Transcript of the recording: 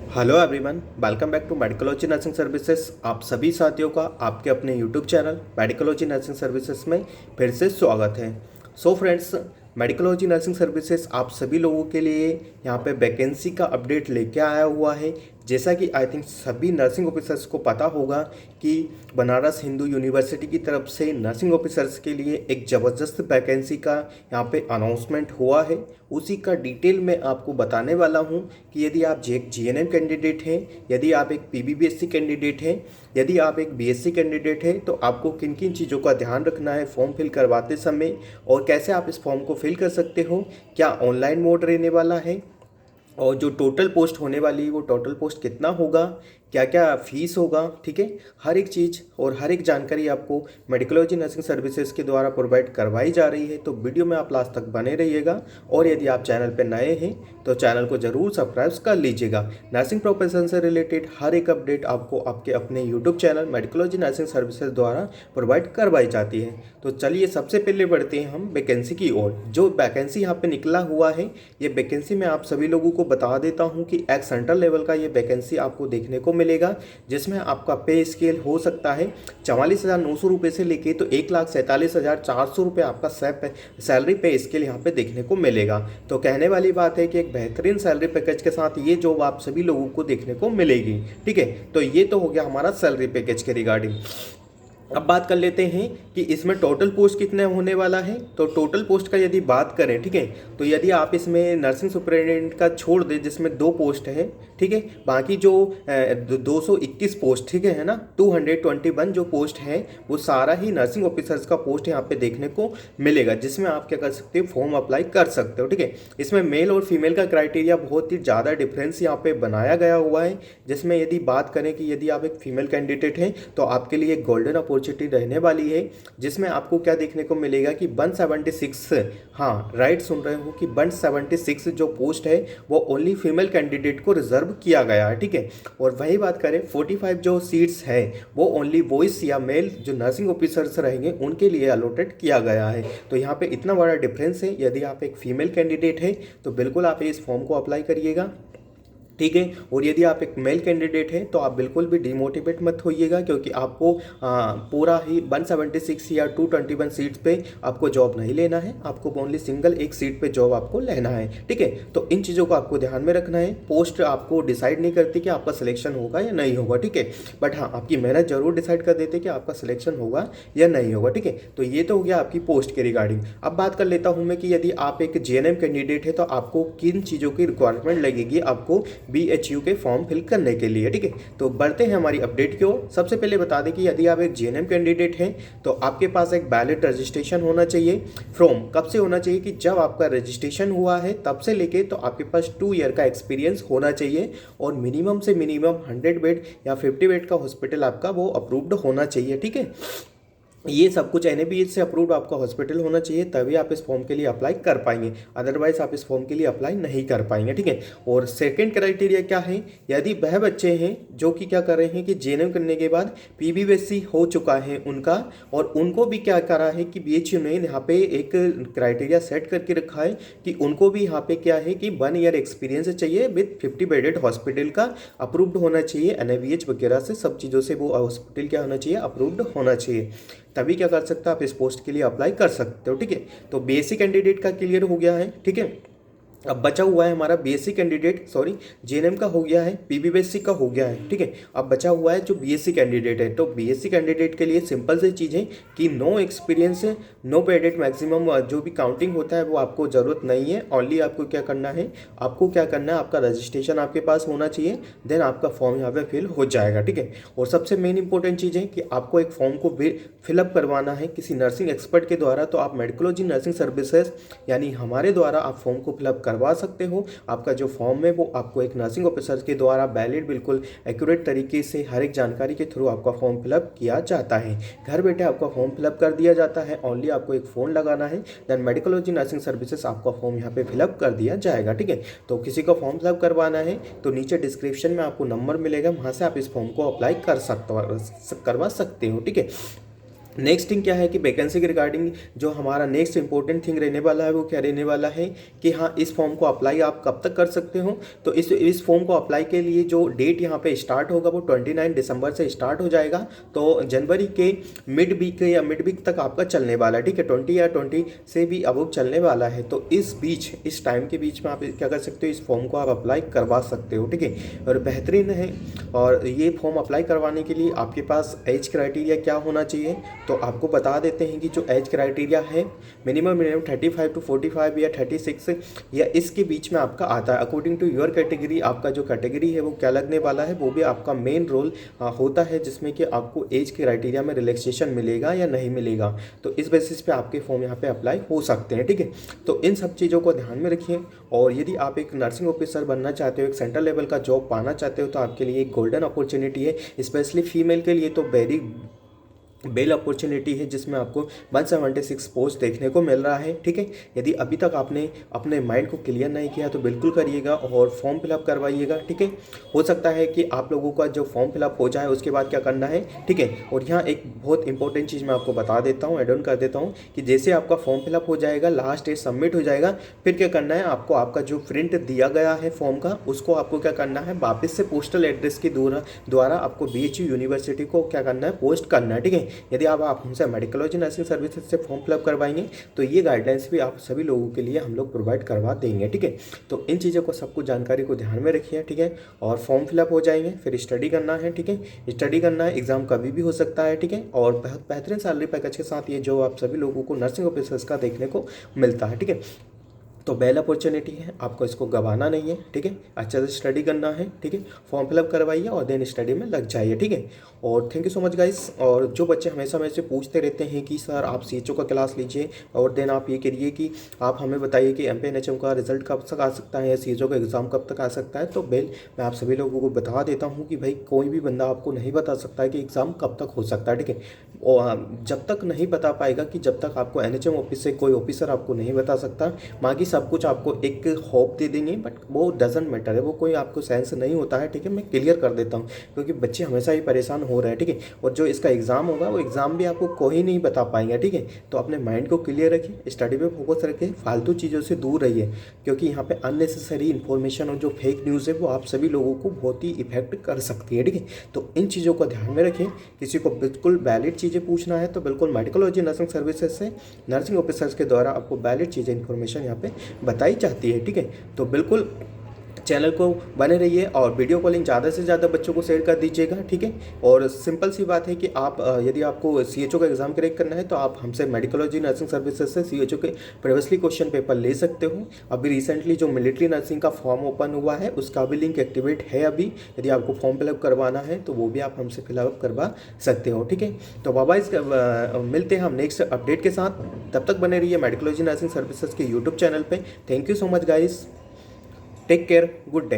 Hello everyone, welcome back to medicology nursing services. आप सभी साथियों का आपके अपने YouTube channel medicology nursing services में फिर से स्वागत है। So friends, medicology nursing services आप सभी लोगों के लिए यहाँ पे वैकेंसी का अपडेट लेके आया हुआ है। जैसा कि आई थिंक सभी नर्सिंग ऑफिसर्स को पता होगा कि बनारस हिंदू यूनिवर्सिटी की तरफ से नर्सिंग ऑफिसर्स के लिए एक ज़बरदस्त वैकेंसी का यहाँ पे अनाउंसमेंट हुआ है। उसी का डिटेल मैं आपको बताने वाला हूँ कि यदि आप जीएनएम कैंडिडेट हैं, यदि आप एक पीबीबीएससी कैंडिडेट हैं, यदि आप एक बीएससी कैंडिडेट हैं, तो आपको किन किन चीज़ों का ध्यान रखना है फॉर्म फिल करवाते समय और कैसे आप इस फॉर्म को फिल कर सकते हो। क्या ऑनलाइन मोड रहने वाला है और जो टोटल पोस्ट होने वाली है वो टोटल पोस्ट कितना होगा, क्या क्या फीस होगा, ठीक है। हर एक चीज़ और हर एक जानकारी आपको मेडिकोलॉजी नर्सिंग सर्विसेज के द्वारा प्रोवाइड करवाई जा रही है। तो वीडियो में आप लास्ट तक बने रहिएगा और यदि आप चैनल पर नए हैं तो चैनल को ज़रूर सब्सक्राइब कर लीजिएगा। नर्सिंग प्रोफेशन से रिलेटेड हर एक अपडेट आपको आपके अपने YouTube channel medicology nursing services द्वारा प्रोवाइड करवाई जाती है। तो चलिए सबसे पहले बढ़ते हैं हम वैकेंसी की ओर। जो वैकेंसी यहाँ पे निकला हुआ है, ये वैकेंसी मैं आप सभी लोगों को बता देता हूँ कि एक सेंट्रल लेवल का ये वैकेंसी आपको देखने को मिलेगा, जिसमें आपका पे स्केल हो सकता है 44,900 रुपये से लेके तो 1,47,400 रुपये आपका सैलरी पे स्केल यहाँ पे देखने को मिलेगा। तो कहने वाली बात है कि एक बेहतरीन सैलरी पैकेज के साथ ये जॉब आप सभी लोगों को देखने को मिलेगी, ठीक है। तो ये तो हो गया हमारा सैलरी पैकेज के रिगार्डिंग। अब बात कर लेते हैं कि इसमें टोटल पोस्ट कितने होने वाला है। तो टोटल पोस्ट का यदि बात करें, ठीक है, तो यदि आप इसमें नर्सिंग सुपरिटेंडेंट का छोड़ दें जिसमें 2 पोस्ट है, ठीक है, बाकी जो 221 पोस्ट, ठीक है ना, 221 जो पोस्ट है वो सारा ही नर्सिंग ऑफिसर्स का पोस्ट यहाँ पे देखने को मिलेगा, जिसमें आप क्या कर सकते हो, फॉर्म अप्लाई कर सकते हो, ठीक है। इसमें मेल और फीमेल का क्राइटेरिया बहुत ही ज़्यादा डिफरेंस यहाँ पे बनाया गया हुआ है, जिसमें यदि बात करें कि यदि आप एक फीमेल कैंडिडेट हैं तो आपके लिए एक गोल्डन अपॉर्चुनिटी रहने वाली है, जिसमें आपको क्या देखने को मिलेगा कि 176, हाँ राइट सुन रहे हो, कि 176 जो पोस्ट है वो ओनली फीमेल कैंडिडेट को रिजर्व किया गया है, ठीक है। और वही बात करें 45 जो सीट्स है वो ओनली वॉइस या मेल जो नर्सिंग ऑफिसर्स रहेंगे उनके लिए अलॉटेड किया गया है। तो यहाँ पे इतना बड़ा डिफरेंस है। यदि आप एक फीमेल कैंडिडेट है तो बिल्कुल आप इस फॉर्म को अप्लाई करिएगा, ठीक है। और यदि आप एक मेल कैंडिडेट हैं तो आप बिल्कुल भी डिमोटिवेट मत होइएगा, क्योंकि आपको पूरा ही 176 या 221 सीट्स पे आपको जॉब नहीं लेना है, आपको ओनली सिंगल एक सीट पे जॉब आपको लेना है, ठीक है। तो इन चीज़ों को आपको ध्यान में रखना है। पोस्ट आपको डिसाइड नहीं करती कि आपका सिलेक्शन होगा या नहीं होगा, ठीक है, बट हाँ आपकी मेहनत जरूर डिसाइड कर देते कि आपका सिलेक्शन होगा या नहीं होगा, ठीक है। तो ये तो हो गया आपकी पोस्ट के रिगार्डिंग। अब बात कर लेता हूँ मैं कि यदि आप एक जीएनएम कैंडिडेट है तो आपको किन चीज़ों की रिक्वायरमेंट लगेगी आपको बीएचयू के फॉर्म फिल करने के लिए, ठीक है। तो बढ़ते हैं हमारी अपडेट की ओर। सबसे पहले बता दें कि यदि आप एक जीएनएम कैंडिडेट हैं तो आपके पास एक वैलिड रजिस्ट्रेशन होना चाहिए। फ्रॉम कब से होना चाहिए, कि जब आपका रजिस्ट्रेशन हुआ है तब से लेके तो आपके पास 2 ईयर का एक्सपीरियंस होना चाहिए और मिनिमम से मिनिमम 100 बेड या 50 बेड का हॉस्पिटल आपका वो अप्रूव्ड होना चाहिए, ठीक है। ये सब कुछ एनएबीएच से अप्रूव्ड आपका हॉस्पिटल होना चाहिए, तभी आप इस फॉर्म के लिए अप्लाई कर पाएंगे, अदरवाइज आप इस फॉर्म के लिए अप्लाई नहीं कर पाएंगे, ठीक है। और सेकंड क्राइटेरिया क्या है, यदि वह बच्चे हैं जो कि क्या कर रहे हैं कि जेएनएम करने के बाद पीबीबीएससी हो चुका है उनका, और उनको भी क्या करा है कि बीएचयू ने यहाँ पे एक क्राइटेरिया सेट करके रखा है कि उनको भी यहाँ पे क्या है कि 1 ईयर एक्सपीरियंस चाहिए विद 50 बेडेड हॉस्पिटल का अप्रूव्ड होना चाहिए, एनएबीएच वगैरह से सब चीज़ों से वो हॉस्पिटल क्या होना चाहिए, अप्रूव्ड होना चाहिए, तभी क्या कर सकते हो आप इस पोस्ट के लिए अप्लाई कर सकते हो, ठीक है। तो बीएससी कैंडिडेट का क्लियर हो गया है, ठीक है। अब बचा हुआ है हमारा बीएससी कैंडिडेट, सॉरी जीएनएम का हो गया है, पीबीबीएससी का हो गया है, ठीक है। अब बचा हुआ है जो बीएससी कैंडिडेट है। तो बीएससी कैंडिडेट के लिए सिंपल सी चीज़ है कि नो एक्सपीरियंस, नो पेडेड मैक्सिमम जो भी काउंटिंग होता है वो आपको ज़रूरत नहीं है। ओनली आपको क्या करना है, आपका रजिस्ट्रेशन आपके पास होना चाहिए, देन आपका फॉर्म यहाँ पे फिल हो जाएगा, ठीक है। और सबसे मेन इंपॉर्टेंट चीज़ है कि आपको एक फॉर्म को फिलअप करवाना है किसी नर्सिंग एक्सपर्ट के द्वारा। तो आप मेडिकोलॉजी नर्सिंग सर्विसेज यानी हमारे द्वारा आप फॉर्म को फिलअप करवा सकते हो। आपका जो फॉर्म है वो आपको एक नर्सिंग ऑफिसर के द्वारा वैलिड बिल्कुल एक्यूरेट तरीके से हर एक जानकारी के थ्रू आपका फॉर्म फिलअप किया जाता है। घर बैठे आपका फॉर्म फिलअप कर दिया जाता है, ओनली आपको एक फ़ोन लगाना है, देन मेडिकोलॉजी नर्सिंग सर्विसेज आपका फॉर्म यहाँ पे फिलअप कर दिया जाएगा, ठीक है। तो किसी को फॉर्म फिलअप करवाना है तो नीचे डिस्क्रिप्शन में आपको नंबर मिलेगा, वहाँ से आप इस फॉर्म को अप्लाई करवा सकते हो, ठीक है। नेक्स्ट थिंग क्या है कि वैकेंसी के रिगार्डिंग जो हमारा नेक्स्ट इंपॉर्टेंट थिंग रहने वाला है वो क्या रहने वाला है कि हाँ, इस फॉर्म को अप्लाई आप कब तक कर सकते हो। तो इस फॉर्म को अप्लाई के लिए जो डेट यहाँ पे स्टार्ट होगा वो 29 दिसंबर से स्टार्ट हो जाएगा। तो जनवरी के मिड वीक या मिड वीक तक आपका चलने वाला है, ठीक है, 20 या 20 से भी अबव चलने वाला है। तो इस बीच, इस टाइम के बीच में आप क्या कर सकते हो, इस फॉर्म को आप अप्लाई करवा सकते हो, ठीक है। और बेहतरीन है। और ये फॉर्म अप्लाई करवाने के लिए आपके पास एज क्राइटेरिया क्या होना चाहिए, तो आपको बता देते हैं कि जो एज क्राइटेरिया है मिनिमम 35 टू 45 या 36 या इसके बीच में आपका आता है। अकॉर्डिंग टू योर कैटेगरी, आपका जो कैटेगरी है वो क्या लगने वाला है, वो भी आपका मेन रोल होता है, जिसमें कि आपको एज क्राइटेरिया में रिलैक्सेशन मिलेगा या नहीं मिलेगा। तो इस बेसिस पे आपके फॉर्म यहाँ पे अप्लाई हो सकते हैं, ठीक है। तो इन सब चीज़ों को ध्यान में रखिए। और यदि आप एक नर्सिंग ऑफिसर बनना चाहते हो, एक सेंट्रल लेवल का जॉब पाना चाहते हो, तो आपके लिए एक गोल्डन अपॉर्चुनिटी है। स्पेशली फीमेल के लिए तो वेरी बेल अपॉर्चुनिटी है, जिसमें आपको 176 पोस्ट देखने को मिल रहा है, ठीक है। यदि अभी तक आपने अपने माइंड को क्लियर नहीं किया तो बिल्कुल करिएगा और फॉर्म फिलअप करवाइएगा, ठीक है। हो सकता है कि आप लोगों का जो फॉर्म फिलअप हो जाए उसके बाद क्या करना है, ठीक है। और यहाँ एक बहुत इंपॉर्टेंट चीज़ मैं आपको बता देता हूँ, एड ऑन कर देता हूँ कि जैसे आपका फॉर्म फिलअप हो जाएगा, लास्ट डेट सबमिट हो जाएगा, फिर क्या करना है आपको, आपका जो प्रिंट दिया गया है फॉर्म का, उसको आपको क्या करना है, वापस से पोस्टल एड्रेस के द्वारा आपको BHU यूनिवर्सिटी को क्या करना है, पोस्ट करना है, ठीक है। यदि आप हमसे मेडिकोलॉजी नर्सिंग सर्विसेज से फॉर्म फिलअप करवाएंगे तो ये गाइडलाइंस भी आप सभी लोगों के लिए हम लोग प्रोवाइड करवा देंगे, ठीक है। तो इन चीज़ों को, सबको जानकारी को ध्यान में रखिए, ठीक है। और फॉर्म फिलअप हो जाएंगे, फिर स्टडी करना है, ठीक है। स्टडी करना है, एग्जाम कभी भी हो सकता है, ठीक है। और बहुत बेहतरीन सैलरी पैकेज के साथ ये जो आप सभी लोगों को नर्सिंग ऑफिसर्स का देखने को मिलता है, ठीक है। तो बेल अपॉर्चुनिटी है, आपको इसको गंवाना नहीं है, ठीक है। अच्छे से स्टडी करना है, ठीक है। फॉर्म फिलअप करवाइए और देन स्टडी में लग जाइए, ठीक है। और thank you so much guys. और जो बच्चे हमेशा मेरे से पूछते रहते हैं कि सर आप CHO का क्लास लीजिए और देन आप ये करिए कि आप हमें बताइए कि MPNHM का रिजल्ट कब तक आ सकता है या CHO का एग्ज़ाम कब तक आ सकता है, तो मैं आप सभी लोगों को बता देता हूँ कि भाई कोई भी बंदा आपको नहीं बता सकता है कि एग्ज़ाम कब तक हो सकता है, ठीक है। और जब तक नहीं बता पाएगा, कि जब तक आपको NHM ऑफिस से कोई ऑफिसर आपको नहीं बता सकता, बाकी सब कुछ आपको एक होप दे देंगे, बट वो डजंट मैटर है, वो कोई आपको सेंस नहीं होता है, ठीक है। मैं क्लियर कर देता हूँ क्योंकि बच्चे हमेशा ही परेशान हो रहे हैं, ठीक है। और जो इसका एग्ज़ाम होगा वो एग्ज़ाम भी आपको कोई नहीं बता पाएंगे, ठीक है। तो अपने माइंड को क्लियर रखिए, स्टडी पे फोकस रखिए, फालतू चीज़ों से दूर रहिए, क्योंकि यहाँ पे अननेसेसरी इन्फॉर्मेशन और जो फेक न्यूज़ है वो आप सभी लोगों को बहुत ही इफेक्ट कर सकती है, ठीक है। तो इन चीज़ों को ध्यान में रखें। किसी को बिल्कुल वैलिड चीज़ें पूछना है तो बिल्कुल मेडिकोलॉजी नर्सिंग सर्विसेज से नर्सिंग ऑफिसर्स के द्वारा आपको वैलिड चीज़ें इन्फॉर्मेशन यहाँ पे बताई जाती है, ठीक है। तो बिल्कुल चैनल को बने रहिए और वीडियो कॉलिंग ज़्यादा से ज़्यादा बच्चों को शेयर कर दीजिएगा, ठीक है। और सिंपल सी बात है कि आप यदि आपको CHO का एग्ज़ाम क्रैक करना है तो आप हमसे मेडिकोलॉजी नर्सिंग सर्विसेज से CHO के प्रीवियसली क्वेश्चन पेपर ले सकते हो। अभी रिसेंटली जो मिलिट्री नर्सिंग का फॉर्म ओपन हुआ है उसका भी लिंक एक्टिवेट है अभी, यदि आपको फॉर्म फिलअप करवाना है तो वो भी आप हमसे फिलअप करवा सकते हो, ठीक है। तो बाबा मिलते हैं हम नेक्स्ट अपडेट के साथ, तब तक बने रहिए मेडिकोलॉजी नर्सिंग सर्विसेज के यूट्यूब चैनल पर। Thank you so much guys, take care, good day.